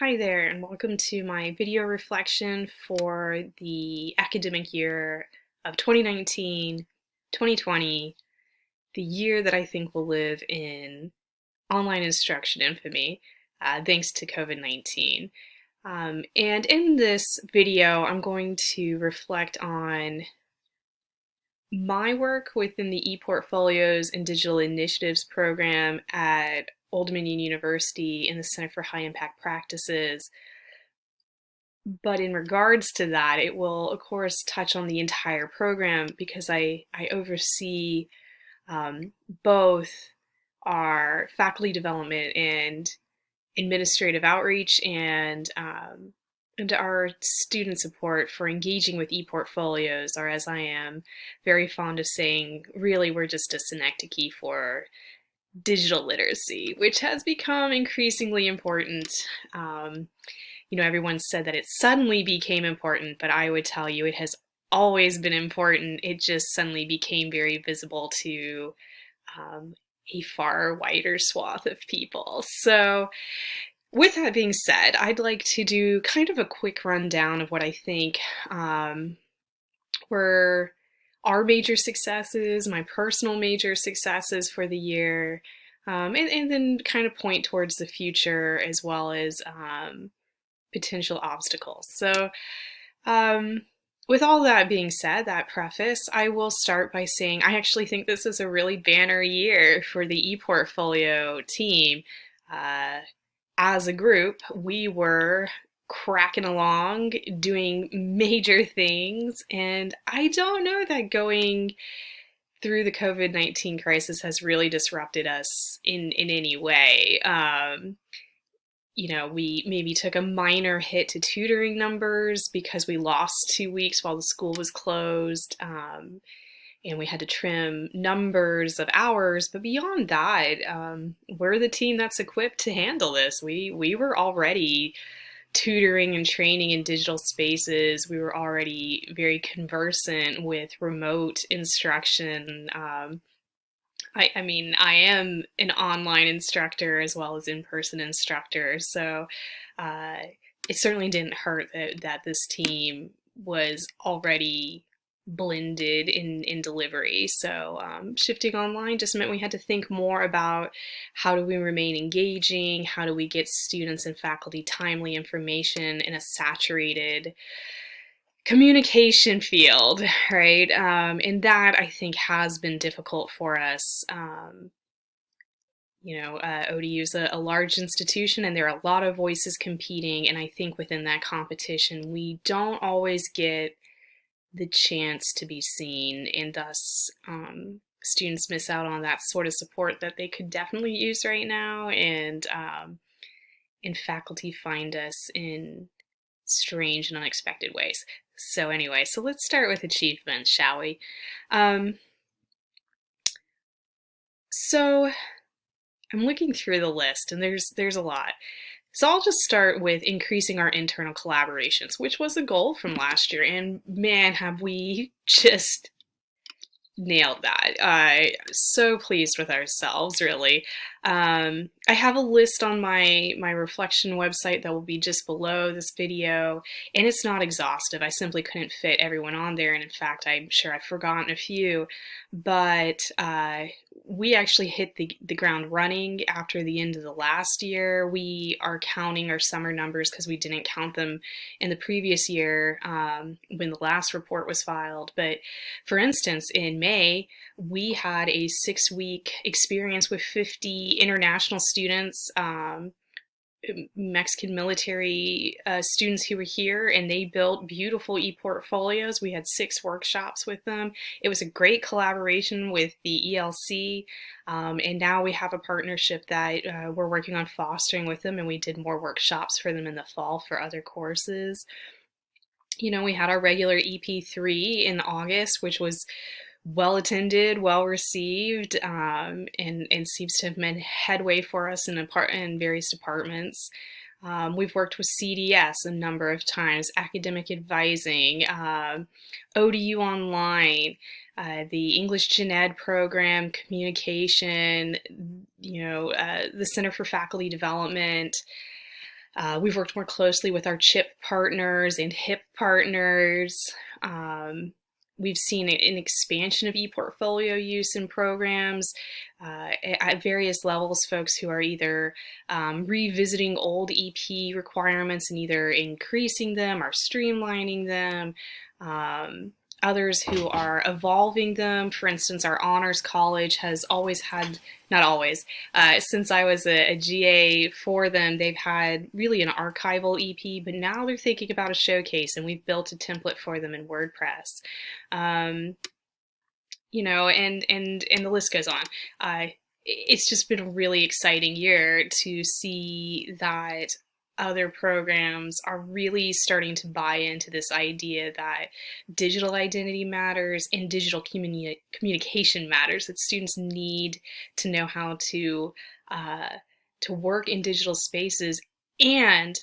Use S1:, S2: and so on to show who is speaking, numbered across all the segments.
S1: Hi there, and welcome to my video reflection for the academic year of 2019-2020, the year that I think will live in online instruction infamy, thanks to COVID-19. And in this video, I'm going to reflect on my work within the ePortfolios and Digital Initiatives program at Old Dominion University in the Center for High Impact Practices. But in regards to that, it will, of course, touch on the entire program because I oversee both our faculty development and administrative outreach and our student support for engaging with ePortfolios, or as I am very fond of saying, really we're just a synecdoche for digital literacy, which has become increasingly important. Everyone said that it suddenly became important, but I would tell you it has always been important. It just suddenly became very visible to a far wider swath of people. So, with that being said, I'd like to do kind of a quick rundown of what I think were our major successes, my personal major successes for the year, and then kind of point towards the future as well as potential obstacles. So, with all that being said, that preface, I will start by saying I actually think this is a really banner year for the ePortfolio team. As a group, we were cracking along, doing major things, and I don't know that going through the COVID-19 crisis has really disrupted us in any way. We maybe took a minor hit to tutoring numbers because we lost 2 weeks while the school was closed, and we had to trim numbers of hours. But beyond that, we're the team that's equipped to handle this. We were already tutoring and training in digital spaces. We were already very conversant with remote instruction. I am an online instructor as well as in-person instructor, so uh, it certainly didn't hurt that this team was already blended in delivery. So shifting online just meant we had to think more about how do we remain engaging, how do we get students and faculty timely information in a saturated communication field, right? And that I think has been difficult for us. ODU is a large institution and there are a lot of voices competing. And I think within that competition, we don't always get the chance to be seen, and thus students miss out on that sort of support that they could definitely use right now. And faculty find us in strange and unexpected ways. So anyway, so let's start with achievements, shall we? So I'm looking through the list, and there's a lot. So I'll just start with increasing our internal collaborations, which was a goal from last year, and man, have we just nailed that. So pleased with ourselves, really. I have a list on my reflection website that will be just below this video, and it's not exhaustive. I simply couldn't fit everyone on there, and in fact, I'm sure I've forgotten a few, but we actually hit the ground running after the end of the last year. We are counting our summer numbers because we didn't count them in the previous year when the last report was filed. But for instance, in May, we had a 6-week experience with 50 international students, Mexican military students who were here, and they built beautiful e-portfolios. We had 6 workshops with them. It was a great collaboration with the ELC, and now we have a partnership that we're working on fostering with them, and we did more workshops for them in the fall for other courses. We had our regular EP3 in August, which was well attended, well received, and seems to have made headway for us in various departments. We've worked with CDS a number of times, academic advising, ODU Online, the English Gen Ed program, communication, the Center for Faculty Development. We've worked more closely with our CHIP partners and HIP partners. We've seen an expansion of ePortfolio use in programs at various levels, folks who are either revisiting old EP requirements and either increasing them or streamlining them. Others who are evolving them. For instance, our honors college has always had, not always, since I was a GA for them, they've had really an archival EP, but now they're thinking about a showcase, and we've built a template for them in WordPress. You know, and the list goes on. It's just been a really exciting year to see that other programs are really starting to buy into this idea that digital identity matters and digital communication matters, that students need to know how to work in digital spaces, and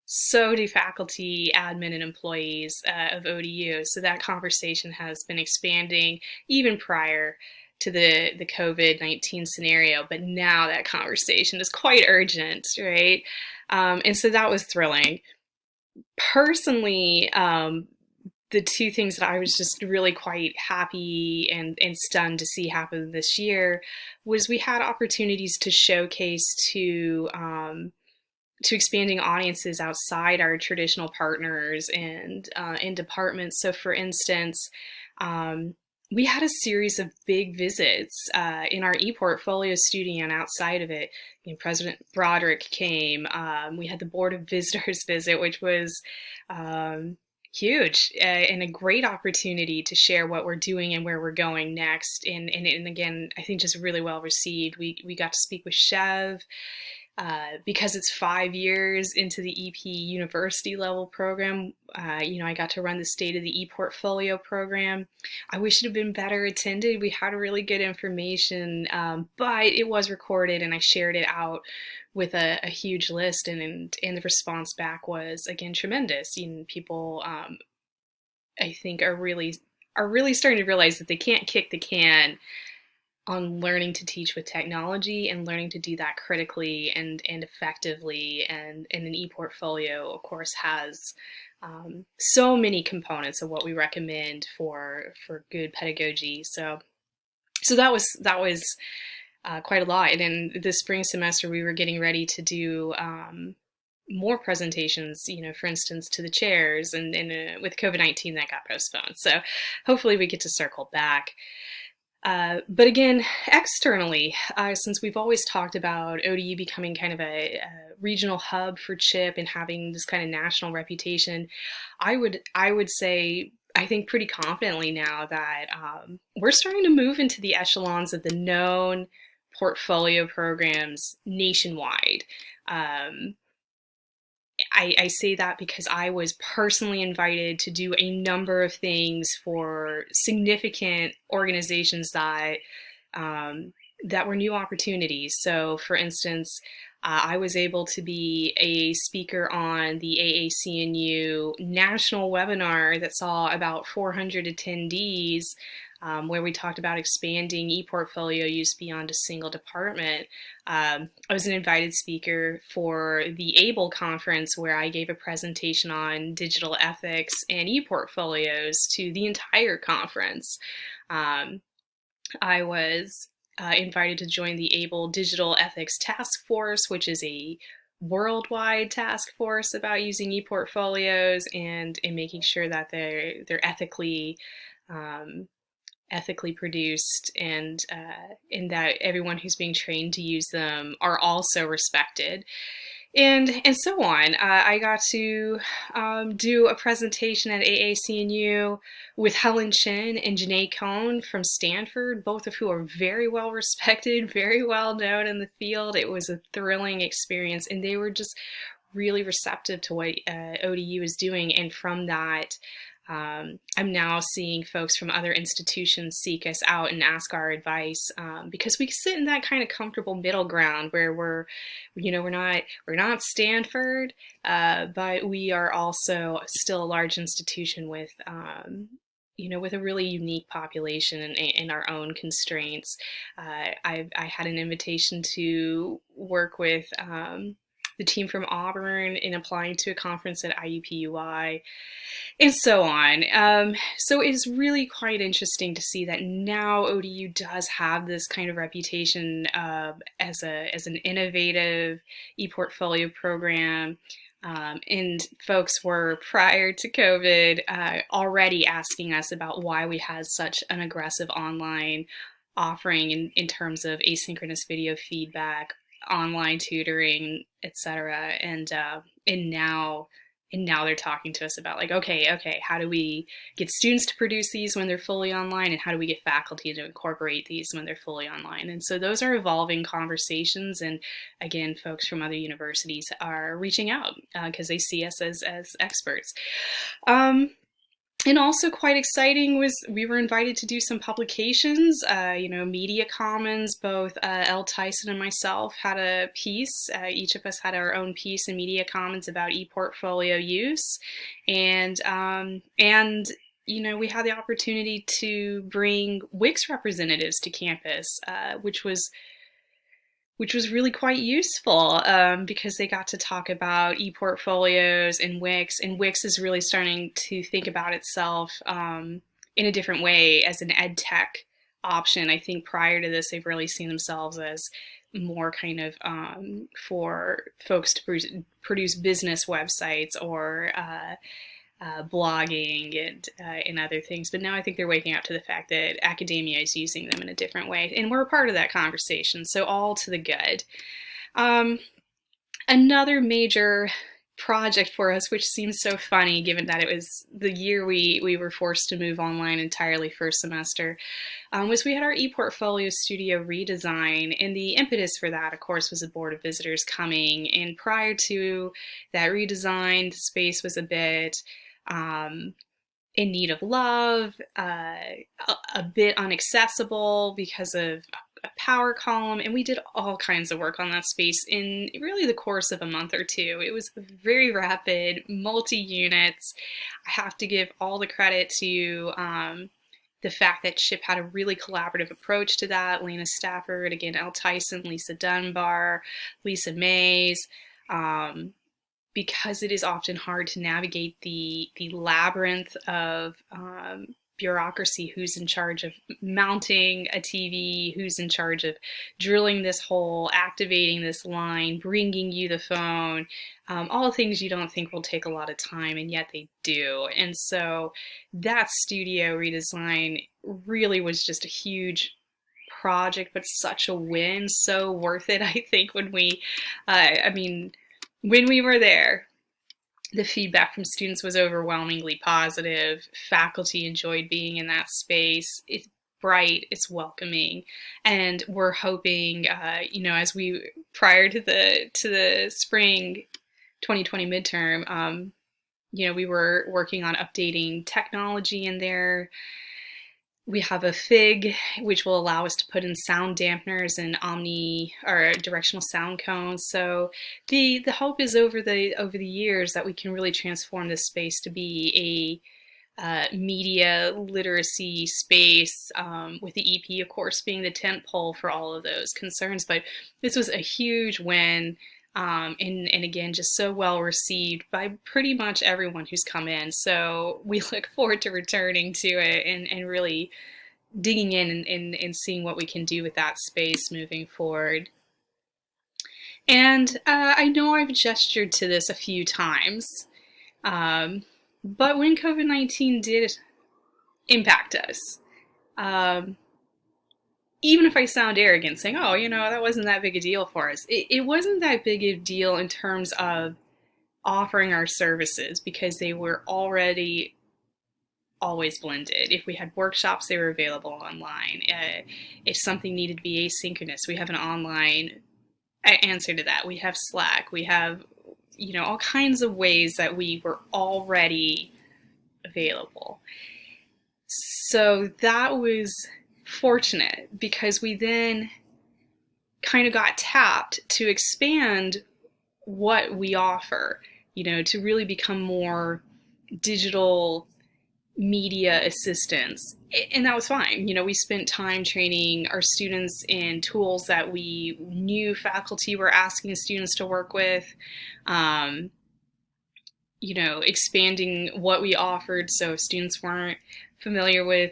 S1: so do faculty, admin, and employees of ODU. So that conversation has been expanding even prior to the COVID-19 scenario, but now that conversation is quite urgent, right? And so that was thrilling. Personally, the two things that I was just really quite happy and stunned to see happen this year was we had opportunities to showcase to expanding audiences outside our traditional partners and in departments. So for instance, we had a series of big visits in our ePortfolio studio, and outside of it, you know, President Broderick came. We had the Board of Visitors visit, which was huge and a great opportunity to share what we're doing and where we're going next. And again, I think just really well received. We got to speak with Chev. Because it's 5 years into the EP university level program, you know, I got to run the State of the ePortfolio program. I wish it had been better attended. We had really good information, but it was recorded and I shared it out with a huge list, and the response back was, again, tremendous. You know, people, I think, are really starting to realize that they can't kick the can on learning to teach with technology and learning to do that critically and effectively. And an ePortfolio, of course, has so many components of what we recommend for good pedagogy. So that was quite a lot. And in the spring semester, we were getting ready to do more presentations, you know, for instance, to the chairs, and with COVID-19 that got postponed. So hopefully we get to circle back. But again, externally, since we've always talked about ODU becoming kind of a regional hub for CHIP and having this kind of national reputation, I would say, I think pretty confidently now that we're starting to move into the echelons of the known portfolio programs nationwide. I say that because I was personally invited to do a number of things for significant organizations that that were new opportunities. So, for instance, I was able to be a speaker on the AAC&U national webinar that saw about 400 attendees, where we talked about expanding ePortfolio use beyond a single department. I was an invited speaker for the ABLE conference, where I gave a presentation on digital ethics and ePortfolios to the entire conference. I was invited to join the ABLE Digital Ethics Task Force, which is a worldwide task force about using ePortfolios and making sure that they're ethically produced, and that everyone who's being trained to use them are also respected, and so on. I got to do a presentation at AAC&U with Helen Chin and Janae Cohn from Stanford, both of who are very well respected, very well known in the field. It was a thrilling experience, and they were just really receptive to what ODU is doing, and from that, I'm now seeing folks from other institutions seek us out and ask our advice, because we sit in that kind of comfortable middle ground where we're not Stanford, but we are also still a large institution with with a really unique population and our own constraints. I had an invitation to work with the the team from Auburn in applying to a conference at IUPUI, and so on. So it's really quite interesting to see that now ODU does have this kind of reputation as an innovative e-portfolio program. And folks were, prior to COVID, already asking us about why we had such an aggressive online offering in terms of asynchronous video feedback, online tutoring, etc. And now they're talking to us about, like, okay, how do we get students to produce these when they're fully online, and how do we get faculty to incorporate these when they're fully online? And so those are evolving conversations, and again, folks from other universities are reaching out because they see us as experts. And also quite exciting was we were invited to do some publications. Media Commons, both Elle Tyson and myself had a piece. Each of us had our own piece in Media Commons about ePortfolio use. And we had the opportunity to bring Wix representatives to campus, which was really quite useful because they got to talk about ePortfolios and Wix is really starting to think about itself in a different way as an ed tech option. I think prior to this, they've really seen themselves as more kind of for folks to produce business websites or blogging and other things. But now I think they're waking up to the fact that academia is using them in a different way. And we're a part of that conversation, so all to the good. Another major project for us, which seems so funny given that it was the year we were forced to move online entirely first semester, was we had our ePortfolio Studio redesign. And the impetus for that, of course, was the Board of Visitors coming. And prior to that redesign, the space was a bit in need of love, a bit inaccessible because of a power column, and we did all kinds of work on that space in really the course of a month or two. It was very rapid, multi-units. I have to give all the credit to the fact that Chip had a really collaborative approach to that. Lena Stafford, again, Elle Tyson, Lisa Dunbar, Lisa Mays, because it is often hard to navigate the labyrinth of bureaucracy. Who's in charge of mounting a TV? Who's in charge of drilling this hole, activating this line, bringing you the phone? All things you don't think will take a lot of time, and yet they do. And so that studio redesign really was just a huge project, but such a win, so worth it. I think when we were there, the feedback from students was overwhelmingly positive. Faculty enjoyed being in that space. It's bright, it's welcoming, and we're hoping, as we, prior to the spring 2020 midterm, we were working on updating technology in there. We have a FIG, which will allow us to put in sound dampeners and directional sound cones. So the hope is over the years that we can really transform this space to be a media literacy space, with the EP, of course, being the tent pole for all of those concerns. But this was a huge win. And again, just so well received by pretty much everyone who's come in. So we look forward to returning to it and really digging in and seeing what we can do with that space moving forward. And I know I've gestured to this a few times, but when COVID-19 did impact us, even if I sound arrogant saying, oh, that wasn't that big a deal for us, it wasn't that big a deal in terms of offering our services because they were already always blended. If we had workshops, they were available online. If something needed to be asynchronous, we have an online answer to that. We have Slack. We have, all kinds of ways that we were already available. So that was fortunate because we then kind of got tapped to expand what we offer, to really become more digital media assistance. And that was fine. You know, we spent time training our students in tools that we knew faculty were asking students to work with. Um, you know, expanding what we offered so if students weren't familiar with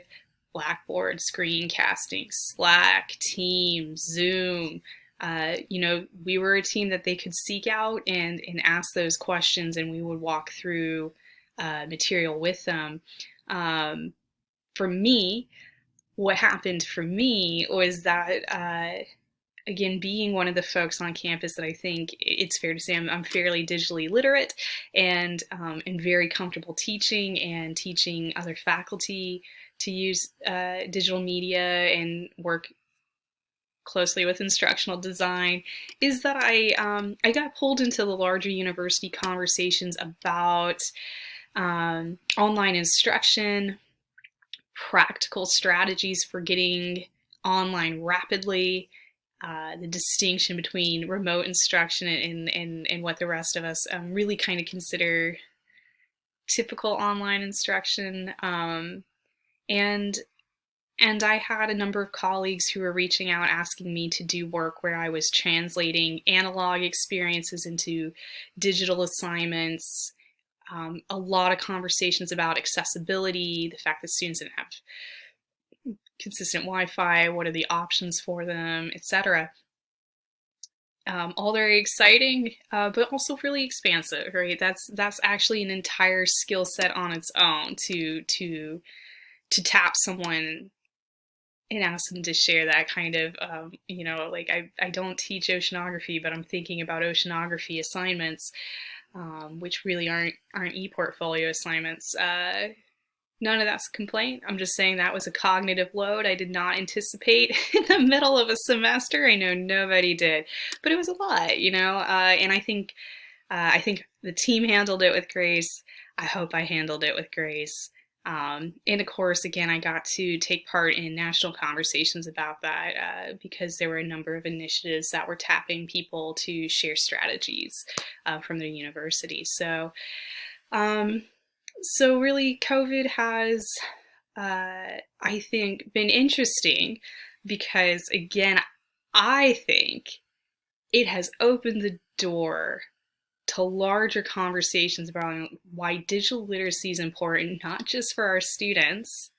S1: Blackboard, screencasting, Slack, Teams, Zoom, you know, we were a team that they could seek out and ask those questions, and we would walk through material with them. Um, for me, what happened for me was that again, being one of the folks on campus that I think it's fair to say I'm fairly digitally literate and very comfortable teaching and teaching other faculty to use digital media and work closely with instructional design, is that I got pulled into the larger university conversations about online instruction, practical strategies for getting online rapidly, the distinction between remote instruction and what the rest of us really kind of consider typical online instruction. And and I had a number of colleagues who were reaching out asking me to do work where I was translating analog experiences into digital assignments. A lot of conversations about accessibility, the fact that students didn't have consistent Wi-Fi, what are the options for them, etc. All very exciting, but also really expansive, right? That's actually an entire skill set on its own to tap someone and ask them to share that kind of, you know, like I don't teach oceanography, but I'm thinking about oceanography assignments, which really aren't e-portfolio assignments. None of that's a complaint. I'm just saying that was a cognitive load I did not anticipate in the middle of a semester. I know nobody did, but it was a lot, you know. And I think the team handled it with grace. I hope I handled it with grace. And of course, again, I got to take part in national conversations about that because there were a number of initiatives that were tapping people to share strategies from their university. So really, COVID has, I think, been interesting because, again, I think it has opened the door to larger conversations about why digital literacy is important, not just for our students,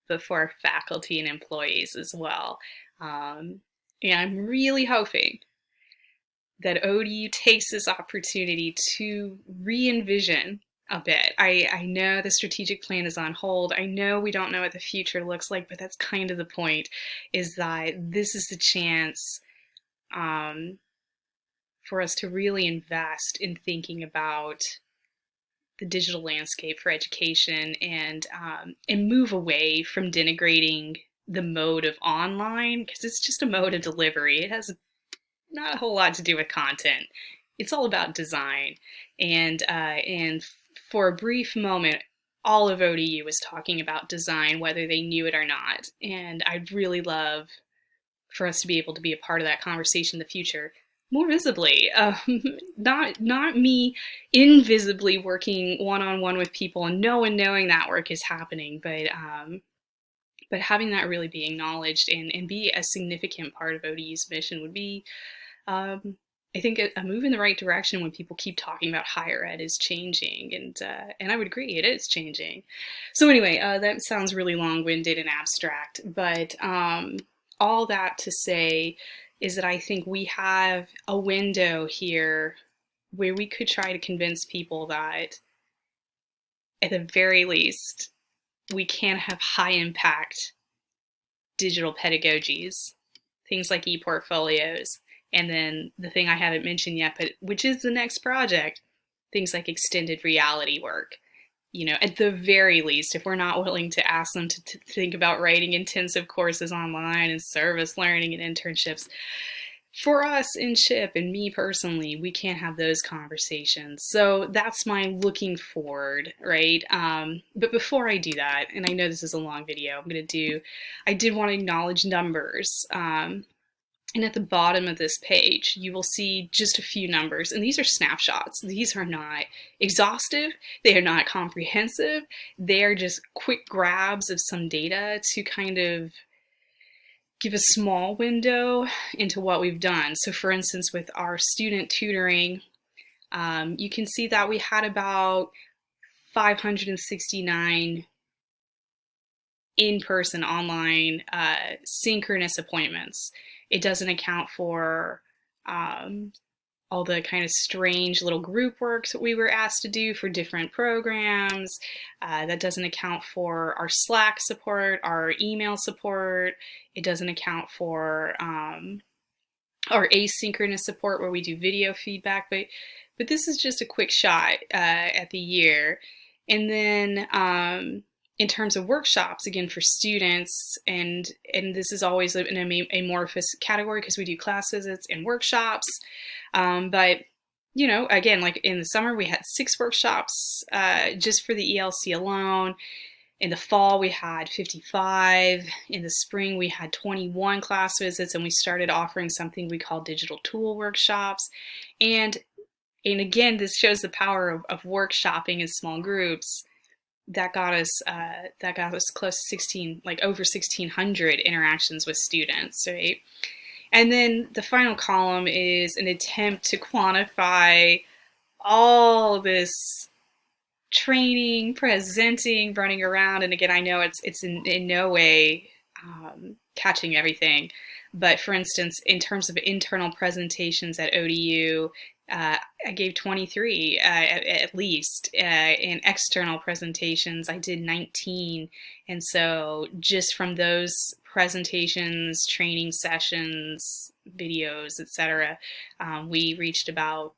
S1: but for our faculty and employees as well. And I'm really hoping that ODU takes this opportunity to re-envision a bit. I know the strategic plan is on hold. I know we don't know what the future looks like, but that's kind of the point, is that this is the chance for us to really invest in thinking about the digital landscape for education and move away from denigrating the mode of online, because it's just a mode of delivery. It has not a whole lot to do with content. It's all about design. And for a brief moment, all of ODU was talking about design, whether they knew it or not. And I'd really love for us to be able to be a part of that conversation in the future more visibly. Not me invisibly working one-on-one with people and no one knowing that work is happening, but having that really be acknowledged and be a significant part of ODU's mission would be, I think, a move in the right direction when people keep talking about higher ed is changing, and I would agree, it is changing. So anyway, that sounds really long-winded and abstract, but all that to say is that I think we have a window here where we could try to convince people that, at the very least, we can have high impact digital pedagogies, things like e-portfolios, and then the thing I haven't mentioned yet, but which is the next project, things like extended reality work. You know, at the very least, if we're not willing to ask them to think about writing intensive courses online and service learning and internships, for us in CHIP and me personally, we can't have those conversations. So that's my looking forward, right? But before I do that, and I know this is a long video, I did want to acknowledge numbers. And at the bottom of this page, you will see just a few numbers. And these are snapshots. These are not exhaustive. They are not comprehensive. They are just quick grabs of some data to kind of give a small window into what we've done. So for instance, with our student tutoring, you can see that we had about 569 in-person, online, synchronous appointments. It doesn't account for all the kind of strange little group works that we were asked to do for different programs. That doesn't account for our Slack support, our email support. It doesn't account for our asynchronous support where we do video feedback. But this is just a quick shot at the year. And then in terms of workshops, again, for students, and this is always an amorphous category because we do class visits and workshops. But, you know, again, like in the summer, we had 6 workshops just for the ELC alone. In the fall, we had 55. In the spring, we had 21 class visits, and we started offering something we call digital tool workshops. And again, this shows the power of workshopping in small groups. That got us close to 16, like over 1,600 interactions with students, right? And then the final column is an attempt to quantify all this training, presenting, running around. And again, I know it's in no way catching everything. But for instance, in terms of internal presentations at ODU, I gave 23 at least. In external presentations, I did 19. And so just from those presentations, training sessions, videos, etc., we reached about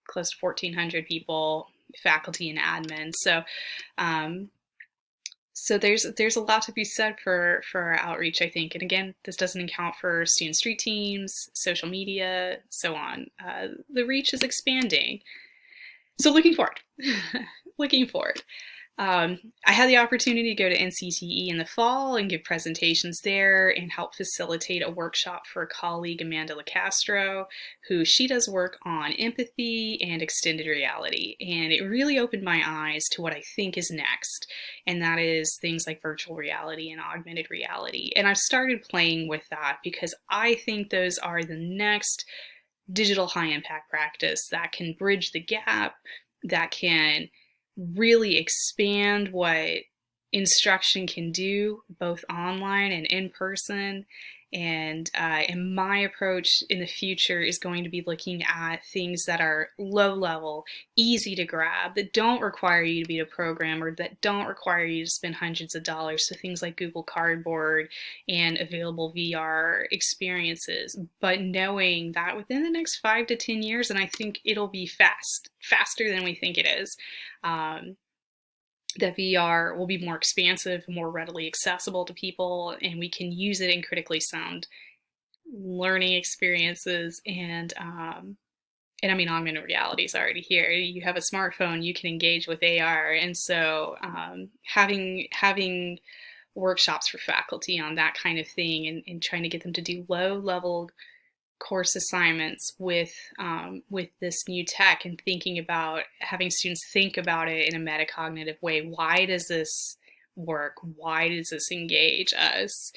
S1: close to 1,400 people, faculty and admin. So there's a lot to be said for our outreach, I think. And again, this doesn't account for student street teams, social media, so on. The reach is expanding. So looking forward, looking forward. I had the opportunity to go to NCTE in the fall and give presentations there and help facilitate a workshop for a colleague, Amanda LaCastro, she does work on empathy and extended reality. And it really opened my eyes to what I think is next. And that is things like virtual reality and augmented reality. And I've started playing with that because I think those are the next digital high impact practice that can bridge the gap, that can really expand what instruction can do, both online and in person. And my approach in the future is going to be looking at things that are low level, easy to grab, that don't require you to be a programmer, that don't require you to spend hundreds of dollars. So things like Google Cardboard and available VR experiences, but knowing that within the next 5 to 10 years, and I think it'll be faster than we think it is, that VR will be more expansive, more readily accessible to people, and we can use it in critically sound learning experiences. And I mean, augmented reality is already here. You have a smartphone, you can engage with AR, and so having workshops for faculty on that kind of thing, and trying to get them to do low-level course assignments with this new tech, and thinking about having students think about it in a metacognitive way. Why does this work? Why does this engage us?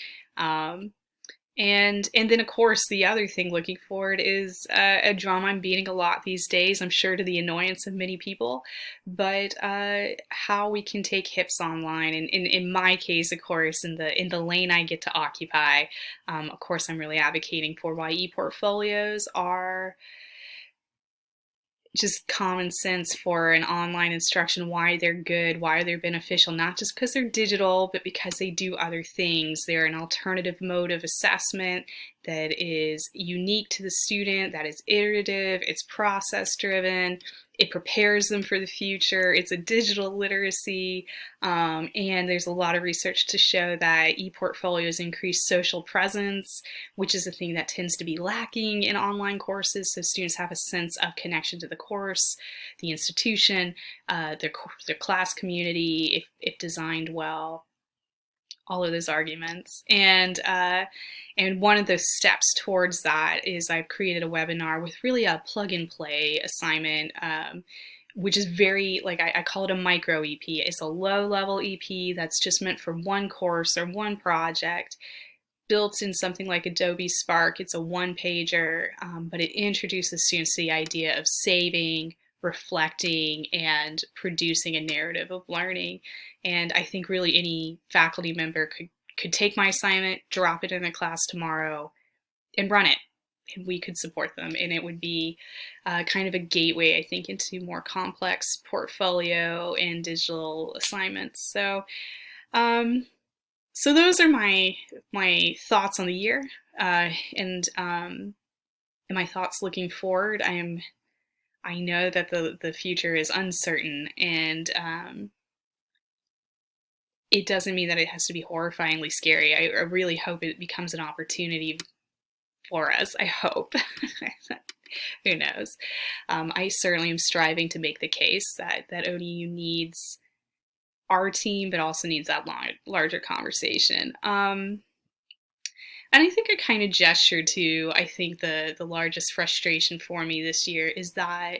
S1: And then, of course, the other thing looking forward is a drum I'm beating a lot these days, I'm sure to the annoyance of many people, but how we can take HIPS online. And in my case, of course, in the lane I get to occupy, of course, I'm really advocating for why e-portfolios are just common sense for an online instruction, why they're good, why they're beneficial, not just because they're digital, but because they do other things. They're an alternative mode of assessment that is unique to the student, that is iterative, it's process driven, it prepares them for the future, it's a digital literacy, and there's a lot of research to show that e-portfolios increase social presence, which is a thing that tends to be lacking in online courses. So students have a sense of connection to the course, the institution, their class community, if designed well. all of those arguments. And one of those steps towards that is I've created a webinar with really a plug and play assignment, which is very, like, I call it a micro EP. It's a low level EP that's just meant for one course or one project, built in something like Adobe Spark. It's a one pager, but it introduces students to the idea of saving, reflecting, and producing a narrative of learning. And I think really any faculty member could take my assignment, drop it in their class tomorrow, and run it. And we could support them. And it would be kind of a gateway, I think, into more complex portfolio and digital assignments. So those are my thoughts on the year, and my thoughts looking forward. I know that the future is uncertain, and it doesn't mean that it has to be horrifyingly scary. I really hope it becomes an opportunity for us. I hope. Who knows? I certainly am striving to make the case that ODU needs our team, but also needs that larger conversation. And I think I kind of gestured to, I think the largest frustration for me this year is that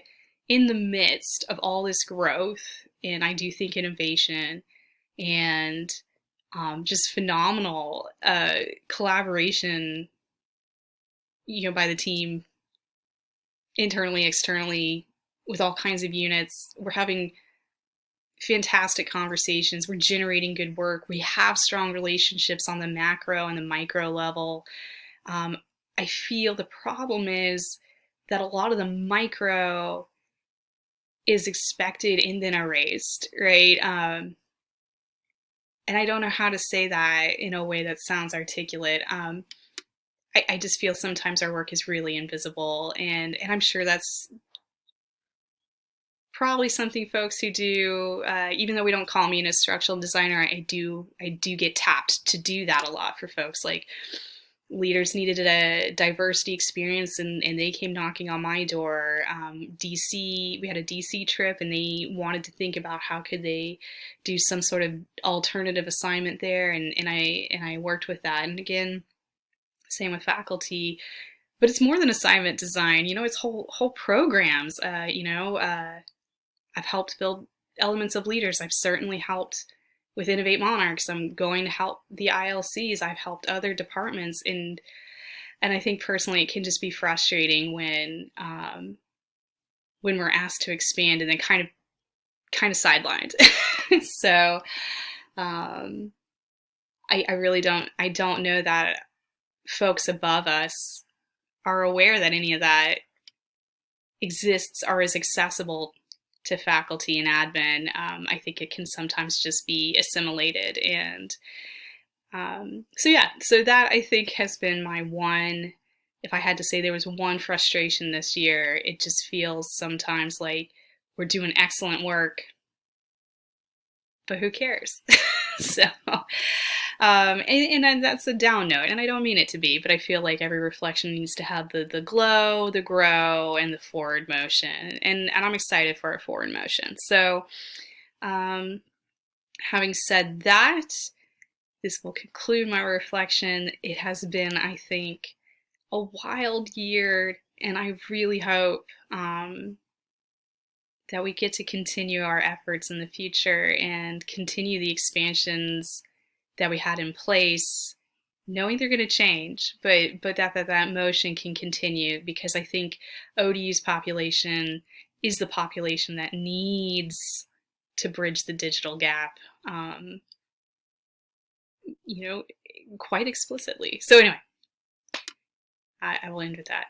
S1: in the midst of all this growth, and I do think innovation and just phenomenal collaboration, by the team, internally, externally, with all kinds of units, we're having fantastic conversations. We're generating good work. We have strong relationships on the macro and the micro level. I feel the problem is that a lot of the micro is expected and then erased, right? And I don't know how to say that in a way that sounds articulate. I just feel sometimes our work is really invisible, and I'm sure that's probably something folks who do, even though we don't call me an instructional designer, I do get tapped to do that a lot for folks. Like, leaders needed a diversity experience, and they came knocking on my door. DC, we had a DC trip, and they wanted to think about how could they do some sort of alternative assignment there, and I worked with that. And again, same with faculty. But it's more than assignment design, it's whole programs. I've helped build elements of leaders. I've certainly helped with Innovate Monarchs. I'm going to help the ILCs. I've helped other departments, and I think personally it can just be frustrating when we're asked to expand and then kind of sidelined. So I really don't know that folks above us are aware that any of that exists or is accessible to faculty and admin. I think it can sometimes just be assimilated. And so that I think has been my one, if I had to say there was one frustration this year, it just feels sometimes like we're doing excellent work, but who cares? So, and that's a down note, and I don't mean it to be, but I feel like every reflection needs to have the glow, the grow, and the forward motion, and I'm excited for a forward motion. So, having said that, this will conclude my reflection. It has been, I think, a wild year, and I really hope that we get to continue our efforts in the future and continue the expansions that we had in place, knowing they're going to change, but that motion can continue, because I think ODU's population is the population that needs to bridge the digital gap, quite explicitly. So anyway, I will end with that.